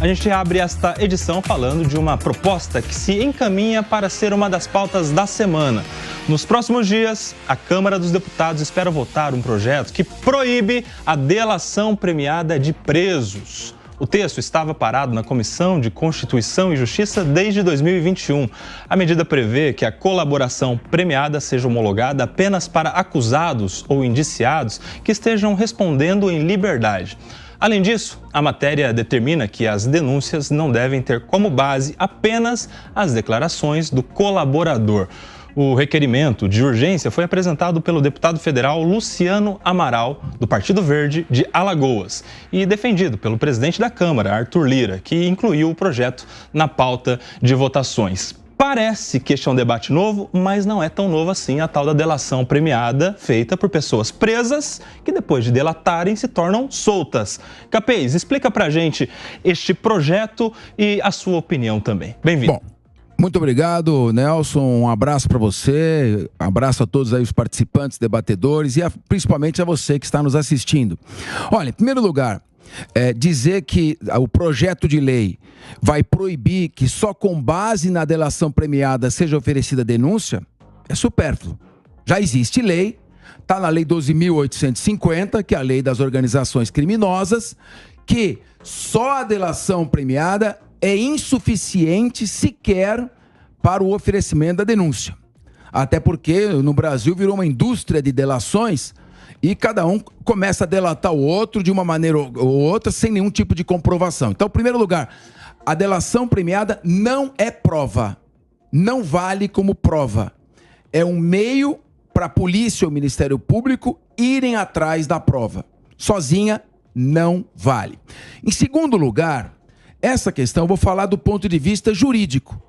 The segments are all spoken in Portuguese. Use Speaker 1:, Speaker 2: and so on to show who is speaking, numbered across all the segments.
Speaker 1: A gente abre esta edição falando de uma proposta que se encaminha para ser uma das pautas da semana. Nos próximos dias, a Câmara dos Deputados espera votar um projeto que proíbe a delação premiada de presos. O texto estava parado na Comissão de Constituição e Justiça desde 2021. A medida prevê que a colaboração premiada seja homologada apenas para acusados ou indiciados que estejam respondendo em liberdade. Além disso, a matéria determina que as denúncias não devem ter como base apenas as declarações do colaborador. O requerimento de urgência foi apresentado pelo deputado federal Luciano Amaral, do Partido Verde de Alagoas, e defendido pelo presidente da Câmara, Arthur Lira, que incluiu o projeto na pauta de votações. Parece que este é um debate novo, mas não é tão novo assim a tal da delação premiada feita por pessoas presas que depois de delatarem se tornam soltas. Capês, explica pra gente este projeto e a sua opinião também. Bem-vindo.
Speaker 2: Bom, muito obrigado, Nelson. Um abraço para você, um abraço a todos aí os participantes, debatedores e principalmente a você que está nos assistindo. Olha, em primeiro lugar, dizer que o projeto de lei vai proibir que só com base na delação premiada seja oferecida denúncia é supérfluo. Já existe lei, está na Lei 12.850, que é a lei das organizações criminosas, que só a delação premiada é insuficiente sequer para o oferecimento da denúncia. Até porque no Brasil virou uma indústria de delações e cada um começa a delatar o outro de uma maneira ou outra sem nenhum tipo de comprovação. Então, em primeiro lugar, a delação premiada não é prova, não vale como prova. É um meio para a polícia ou o Ministério Público irem atrás da prova. Sozinha não vale. Em segundo lugar, essa questão eu vou falar do ponto de vista jurídico.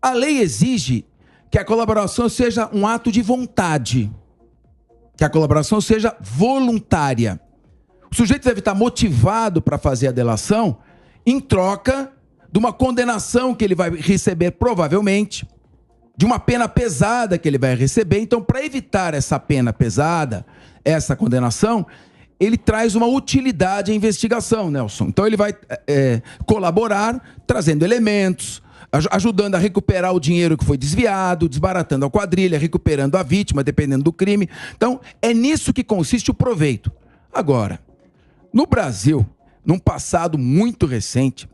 Speaker 2: A lei exige que a colaboração seja um ato de vontade, que a colaboração seja voluntária. O sujeito deve estar motivado para fazer a delação em troca de uma condenação que ele vai receber provavelmente, de uma pena pesada que ele vai receber. Então, para evitar essa pena pesada, essa condenação, ele traz uma utilidade à investigação, Nelson. Então, ele vai colaborar, trazendo elementos, ajudando a recuperar o dinheiro que foi desviado, desbaratando a quadrilha, recuperando a vítima, dependendo do crime. Então, é nisso que consiste o proveito. Agora, no Brasil, num passado muito recente,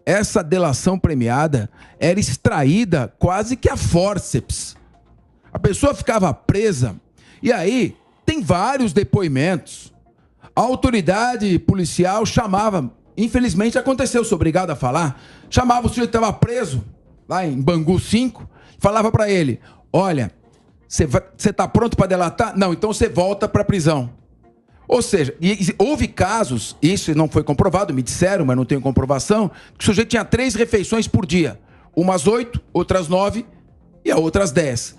Speaker 2: essa delação premiada era extraída quase que a fórceps. A pessoa ficava presa e aí tem vários depoimentos. A autoridade policial chamava, infelizmente aconteceu, sou obrigado a falar, chamava o sujeito que estava preso, lá em Bangu 5, falava para ele, olha, você está pronto para delatar? Não, então você volta para a prisão. Ou seja, houve casos, isso não foi comprovado, me disseram, mas não tenho comprovação, que o sujeito tinha 3 refeições por dia. Umas 8, outras 9 e a outras 10.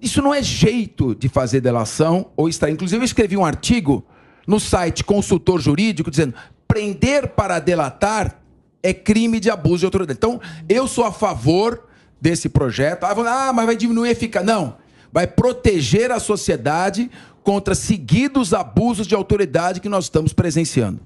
Speaker 2: Isso não é jeito de fazer delação ou extrair. Inclusive, eu escrevi um artigo no site Consultor Jurídico dizendo prender para delatar é crime de abuso de autoridade. Então, eu sou a favor desse projeto. Mas vai diminuir a eficácia. Não, vai proteger a sociedade contra seguidos abusos de autoridade que nós estamos presenciando.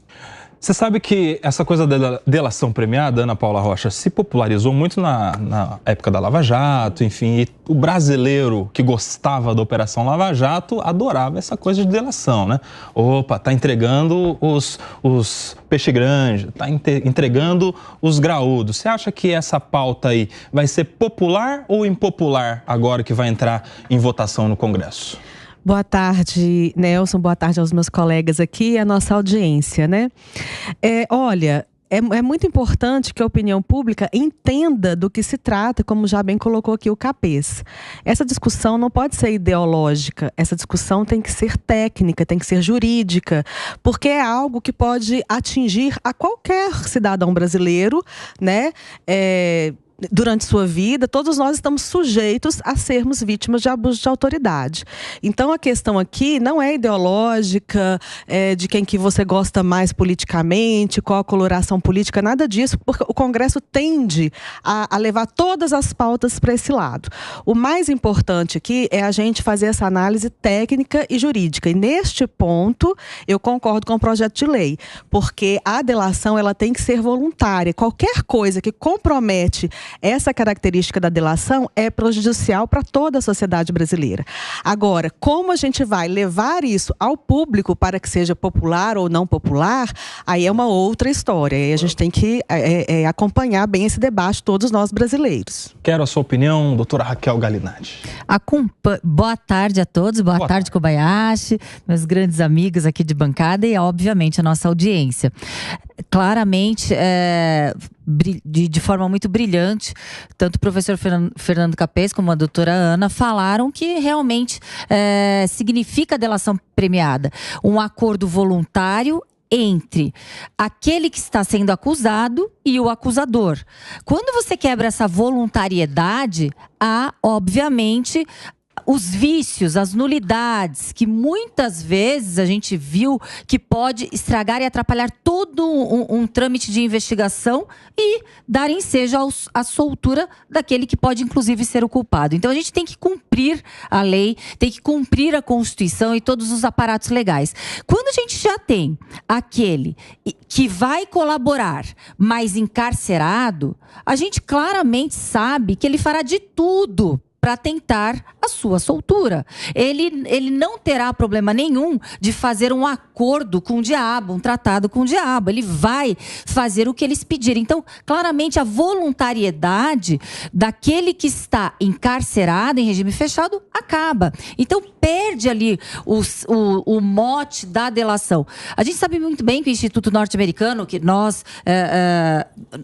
Speaker 1: Você sabe que essa coisa da delação premiada, Ana Paula Rocha, se popularizou muito na época da Lava Jato, enfim, e o brasileiro que gostava da Operação Lava Jato adorava essa coisa de delação, né? Opa, tá entregando os peixe grande, tá entregando os graúdos. Você acha que essa pauta aí vai ser popular ou impopular agora que vai entrar em votação no Congresso?
Speaker 3: Boa tarde, Nelson. Boa tarde aos meus colegas aqui e à nossa audiência, né? Olha, é muito importante que a opinião pública entenda do que se trata, como já bem colocou aqui o Capês. Essa discussão não pode ser ideológica, essa discussão tem que ser técnica, tem que ser jurídica, porque é algo que pode atingir a qualquer cidadão brasileiro, né? durante sua vida, todos nós estamos sujeitos a sermos vítimas de abuso de autoridade. Então, a questão aqui não é ideológica, de quem que você gosta mais politicamente, qual a coloração política, nada disso, porque o Congresso tende a levar todas as pautas para esse lado. O mais importante aqui é a gente fazer essa análise técnica e jurídica. E neste ponto, eu concordo com o projeto de lei, porque a delação ela tem que ser voluntária. Qualquer coisa que compromete essa característica da delação é prejudicial para toda a sociedade brasileira. Agora, como a gente vai levar isso ao público para que seja popular ou não popular, aí é uma outra história. Aí a gente tem que acompanhar bem esse debate, todos nós brasileiros.
Speaker 1: Quero a sua opinião, doutora Raquel Galinatti.
Speaker 4: Boa tarde a todos, boa tarde, Kobayashi, meus grandes amigos aqui de bancada e, obviamente, a nossa audiência. Claramente, de forma muito brilhante, tanto o professor Fernando Capês como a doutora Ana falaram que realmente significa a delação premiada um acordo voluntário entre aquele que está sendo acusado e o acusador. Quando você quebra essa voluntariedade, há, obviamente, os vícios, as nulidades, que muitas vezes a gente viu que pode estragar e atrapalhar todo um trâmite de investigação e dar ensejo à soltura daquele que pode, inclusive, ser o culpado. Então, a gente tem que cumprir a lei, tem que cumprir a Constituição e todos os aparatos legais. Quando a gente já tem aquele que vai colaborar, mas encarcerado, a gente claramente sabe que ele fará de tudo para tentar a sua soltura. Ele não terá problema nenhum de fazer um acordo com o diabo, um tratado com o diabo. Ele vai fazer o que eles pedirem. Então, claramente, a voluntariedade daquele que está encarcerado em regime fechado acaba. Então, perde ali o mote da delação. A gente sabe muito bem que o Instituto Norte-Americano, que nós,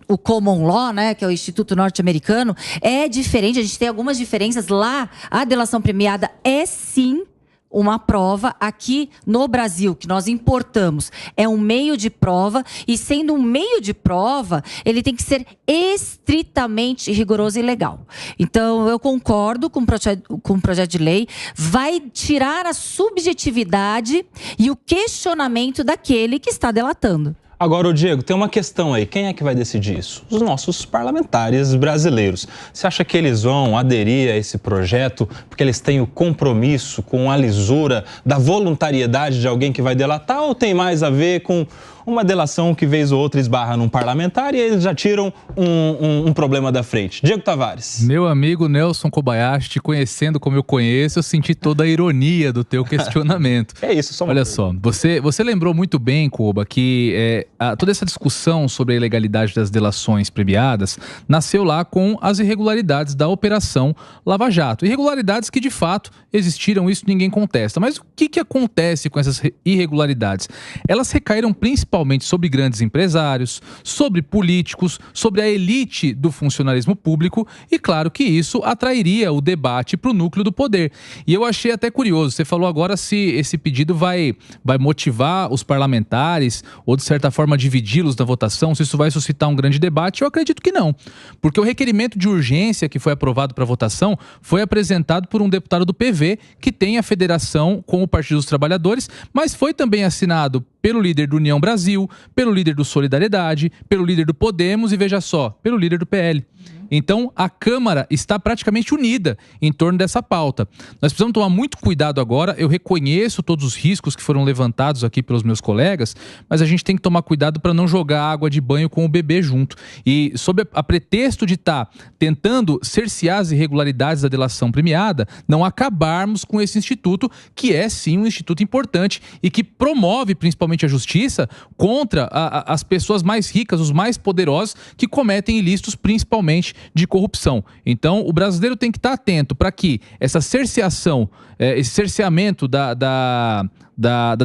Speaker 4: o Common Law, né, que é o Instituto Norte-Americano, é diferente. A gente tem algumas diferenças. Lá, a delação premiada é sim uma prova. Aqui no Brasil, que nós importamos, é um meio de prova, e sendo um meio de prova, ele tem que ser estritamente rigoroso e legal. Então, eu concordo com o projeto de lei, vai tirar a subjetividade e o questionamento daquele que está delatando.
Speaker 1: Agora, Diego, tem uma questão aí. Quem é que vai decidir isso? Os nossos parlamentares brasileiros. Você acha que eles vão aderir a esse projeto porque eles têm o compromisso com a lisura da voluntariedade de alguém que vai delatar, ou tem mais a ver com uma delação que vez ou outra esbarra num parlamentar e eles já tiram um problema da frente? Diego Tavares.
Speaker 5: Meu amigo Nelson Kobayashi, te conhecendo como eu conheço, eu senti toda a ironia do teu questionamento.
Speaker 1: É isso, só uma
Speaker 5: Olha só, você lembrou muito bem, Koba, que toda essa discussão sobre a ilegalidade das delações premiadas nasceu lá com as irregularidades da Operação Lava Jato. Irregularidades que, de fato, existiram, isso ninguém contesta. Mas o que acontece com essas irregularidades? Elas recaíram principalmente sobre grandes empresários, sobre políticos, sobre a elite do funcionalismo público, e claro que isso atrairia o debate para o núcleo do poder. E eu achei até curioso, você falou agora se esse pedido vai motivar os parlamentares ou, de certa forma, dividi-los da votação, se isso vai suscitar um grande debate. Eu acredito que não, porque o requerimento de urgência que foi aprovado para votação foi apresentado por um deputado do PV, que tem a federação com o Partido dos Trabalhadores, mas foi também assinado pelo líder do União Brasil, pelo líder do Solidariedade, pelo líder do Podemos e, veja só, pelo líder do PL. Então, a Câmara está praticamente unida em torno dessa pauta. Nós precisamos tomar muito cuidado agora. Eu reconheço todos os riscos que foram levantados aqui pelos meus colegas, mas a gente tem que tomar cuidado para não jogar água de banho com o bebê junto. E, sob a pretexto de estar tentando cercear as irregularidades da delação premiada, não acabarmos com esse instituto, que é sim um instituto importante e que promove principalmente a justiça contra as pessoas mais ricas, os mais poderosos, que cometem ilícitos principalmente de corrupção. Então, o brasileiro tem que estar atento para que essa cerceação, esse cerceamento da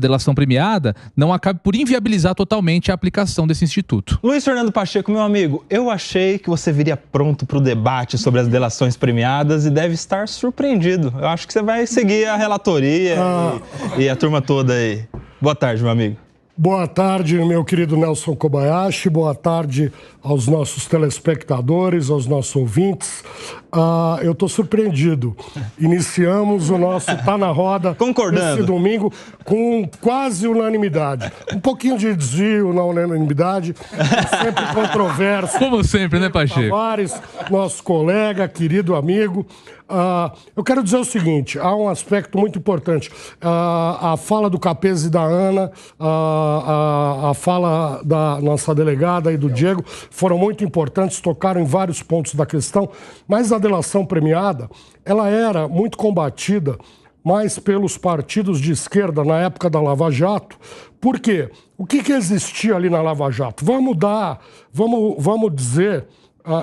Speaker 5: delação premiada não acabe por inviabilizar totalmente a aplicação desse instituto.
Speaker 1: Luiz Fernando Pacheco, meu amigo, eu achei que você viria pronto para o debate sobre as delações premiadas e deve estar surpreendido. Eu acho que você vai seguir a relatoria e a turma toda aí. Boa tarde, meu amigo.
Speaker 6: Boa tarde, meu querido Nelson Kobayashi. Boa tarde aos nossos telespectadores, aos nossos ouvintes. Eu estou surpreendido. Iniciamos o nosso Tá na Roda esse domingo com quase unanimidade. Um pouquinho de desvio na unanimidade, sempre controverso.
Speaker 5: Como sempre, né, Pacheco?
Speaker 6: Tavares, nosso colega, querido amigo. Eu quero dizer o seguinte, há um aspecto muito importante. A fala do Capês e da Ana, a fala da nossa delegada e do Diego foram muito importantes, tocaram em vários pontos da questão, mas a delação premiada, ela era muito combatida mais pelos partidos de esquerda na época da Lava Jato. Por quê? O que existia ali na Lava Jato? Vamos dizer...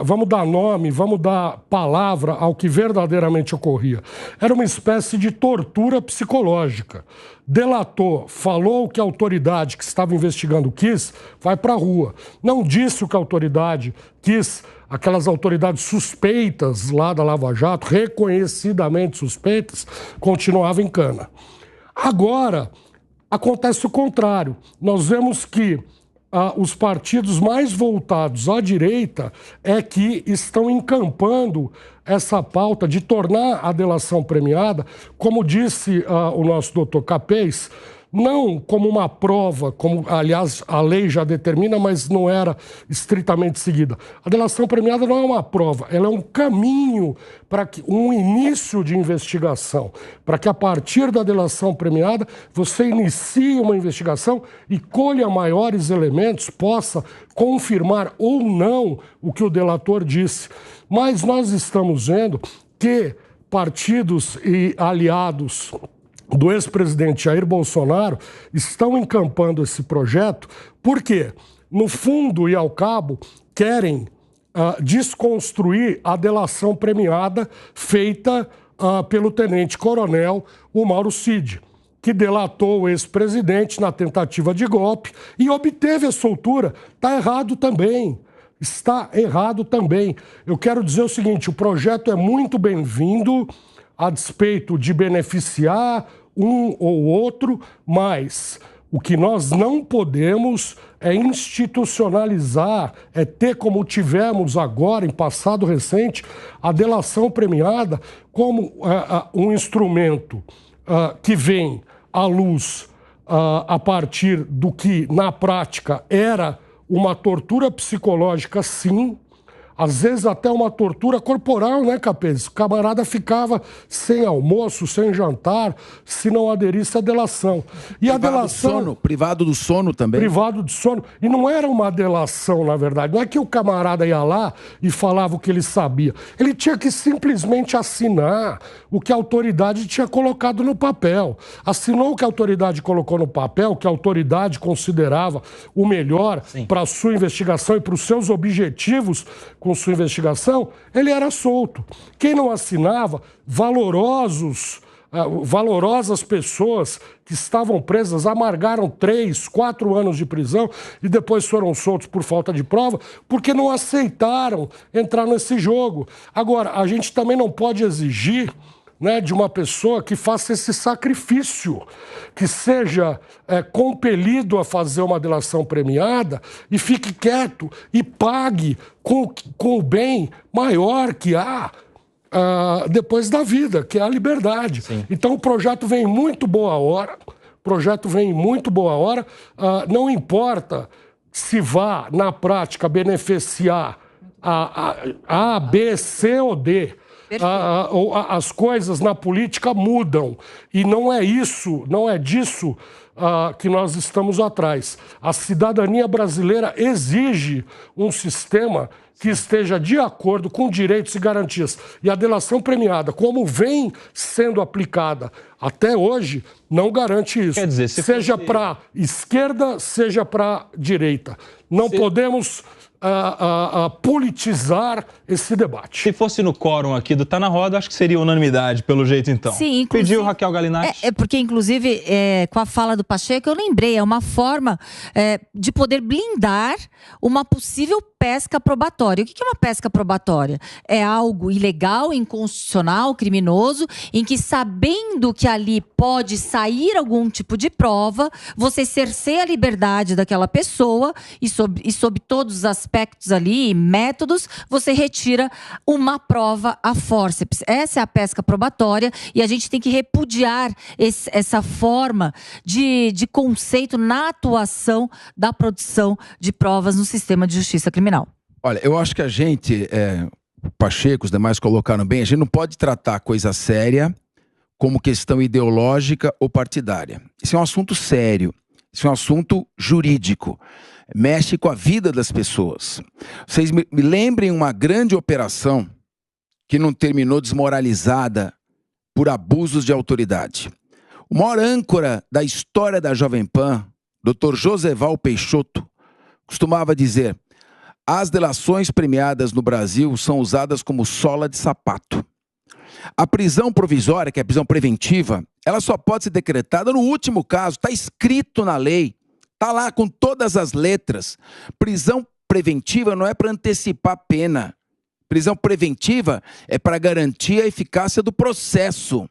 Speaker 6: vamos dar nome, vamos dar palavra ao que verdadeiramente ocorria. Era uma espécie de tortura psicológica. Delatou, falou o que a autoridade que estava investigando quis, vai para a rua. Não disse o que a autoridade quis, aquelas autoridades suspeitas lá da Lava Jato, reconhecidamente suspeitas, continuavam em cana. Agora, acontece o contrário. Nós vemos que os partidos mais voltados à direita é que estão encampando essa pauta de tornar a delação premiada, como disse o nosso doutor Capês, não como uma prova, como, aliás, a lei já determina, mas não era estritamente seguida. A delação premiada não é uma prova, ela é um caminho para um início de investigação, para que a partir da delação premiada você inicie uma investigação e colha maiores elementos, possa confirmar ou não o que o delator disse. Mas nós estamos vendo que partidos e aliados do ex-presidente Jair Bolsonaro estão encampando esse projeto porque, no fundo e ao cabo, querem desconstruir a delação premiada feita pelo tenente-coronel o Mauro Cid, que delatou o ex-presidente na tentativa de golpe e obteve a soltura. Está errado também. Está errado também. Eu quero dizer o seguinte, o projeto é muito bem-vindo, a despeito de beneficiar um ou outro, mas o que nós não podemos é institucionalizar, é ter como tivemos agora, em passado recente, a delação premiada como um instrumento que vem à luz a partir do que, na prática, era uma tortura psicológica, sim, às vezes até uma tortura corporal, né, Capês? O camarada ficava sem almoço, sem jantar, se não aderisse à delação. E a delação...
Speaker 2: Privado do sono também.
Speaker 6: Privado de sono. E não era uma delação, na verdade. Não é que o camarada ia lá e falava o que ele sabia. Ele tinha que simplesmente assinar o que a autoridade tinha colocado no papel. Assinou o que a autoridade colocou no papel, o que a autoridade considerava o melhor para a sua investigação e para os seus objetivos com sua investigação, ele era solto. Quem não assinava, valorosas pessoas que estavam presas, amargaram 3, 4 anos de prisão e depois foram soltos por falta de prova, porque não aceitaram entrar nesse jogo. Agora, a gente também não pode exigir, né, de uma pessoa que faça esse sacrifício, que seja compelido a fazer uma delação premiada e fique quieto e pague com o bem maior que há depois da vida, que é a liberdade. Sim. Então o projeto vem em muito boa hora, não importa se vá, na prática, beneficiar a B, C ou D. As coisas na política mudam e não é disso que nós estamos atrás. A cidadania brasileira exige um sistema que esteja de acordo com direitos e garantias. E a delação premiada, como vem sendo aplicada até hoje, não garante isso. Quer dizer, seja para esquerda, seja para direita. Não podemos politizar esse debate.
Speaker 1: Se fosse no quórum aqui do Tá na Roda, acho que seria unanimidade, pelo jeito, então.
Speaker 4: Sim, inclusive,
Speaker 1: pediu Raquel Galinatti.
Speaker 4: Porque, inclusive, com a fala do Pacheco, eu lembrei, é uma forma de poder blindar uma possível pesca probatória. O que é uma pesca probatória? É algo ilegal, inconstitucional, criminoso, em que, sabendo que ali pode sair algum tipo de prova, você cerceia a liberdade daquela pessoa e sob todos os aspectos ali, métodos, você retira uma prova a fórceps. Essa é a pesca probatória e a gente tem que repudiar essa forma de conceito na atuação da produção de provas no sistema de justiça criminal.
Speaker 2: Olha, eu acho que a gente, Pacheco, os demais colocaram bem, a gente não pode tratar coisa séria como questão ideológica ou partidária. Isso é um assunto sério, isso é um assunto jurídico, mexe com a vida das pessoas. Vocês me lembrem uma grande operação que não terminou desmoralizada por abusos de autoridade. O maior âncora da história da Jovem Pan, Dr. Joseval Peixoto, costumava dizer: as delações premiadas no Brasil são usadas como sola de sapato. A prisão provisória, que é a prisão preventiva, ela só pode ser decretada no último caso, está escrito na lei, está lá com todas as letras. Prisão preventiva não é para antecipar a pena. Prisão preventiva é para garantir a eficácia do processo.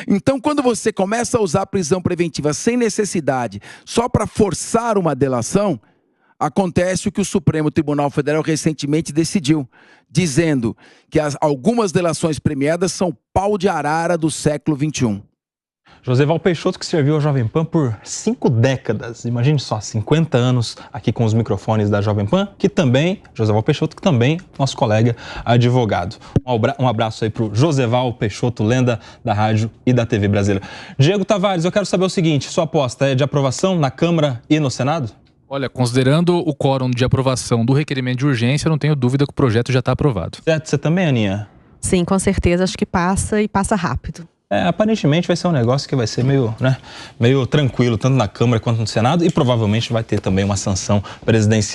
Speaker 2: Então, quando você começa a usar a prisão preventiva sem necessidade, só para forçar uma delação, acontece o que o Supremo Tribunal Federal recentemente decidiu, dizendo que algumas delações premiadas são pau de arara do século XXI.
Speaker 1: Joseval Peixoto, que serviu a Jovem Pan por 5 décadas. Imagine só, 50 anos aqui com os microfones da Jovem Pan, que também, Joseval Peixoto, que também nosso colega advogado. Um abraço aí pro Joseval Peixoto, lenda da rádio e da TV brasileira. Diego Tavares, eu quero saber o seguinte, sua aposta é de aprovação na Câmara e no Senado?
Speaker 5: Olha, considerando o quórum de aprovação do requerimento de urgência, eu não tenho dúvida que o projeto já está aprovado.
Speaker 1: Certo, você também, Aninha?
Speaker 3: Sim, com certeza, acho que passa e passa rápido.
Speaker 1: Aparentemente vai ser um negócio que vai ser meio tranquilo, tanto na Câmara quanto no Senado, e provavelmente vai ter também uma sanção presidencial.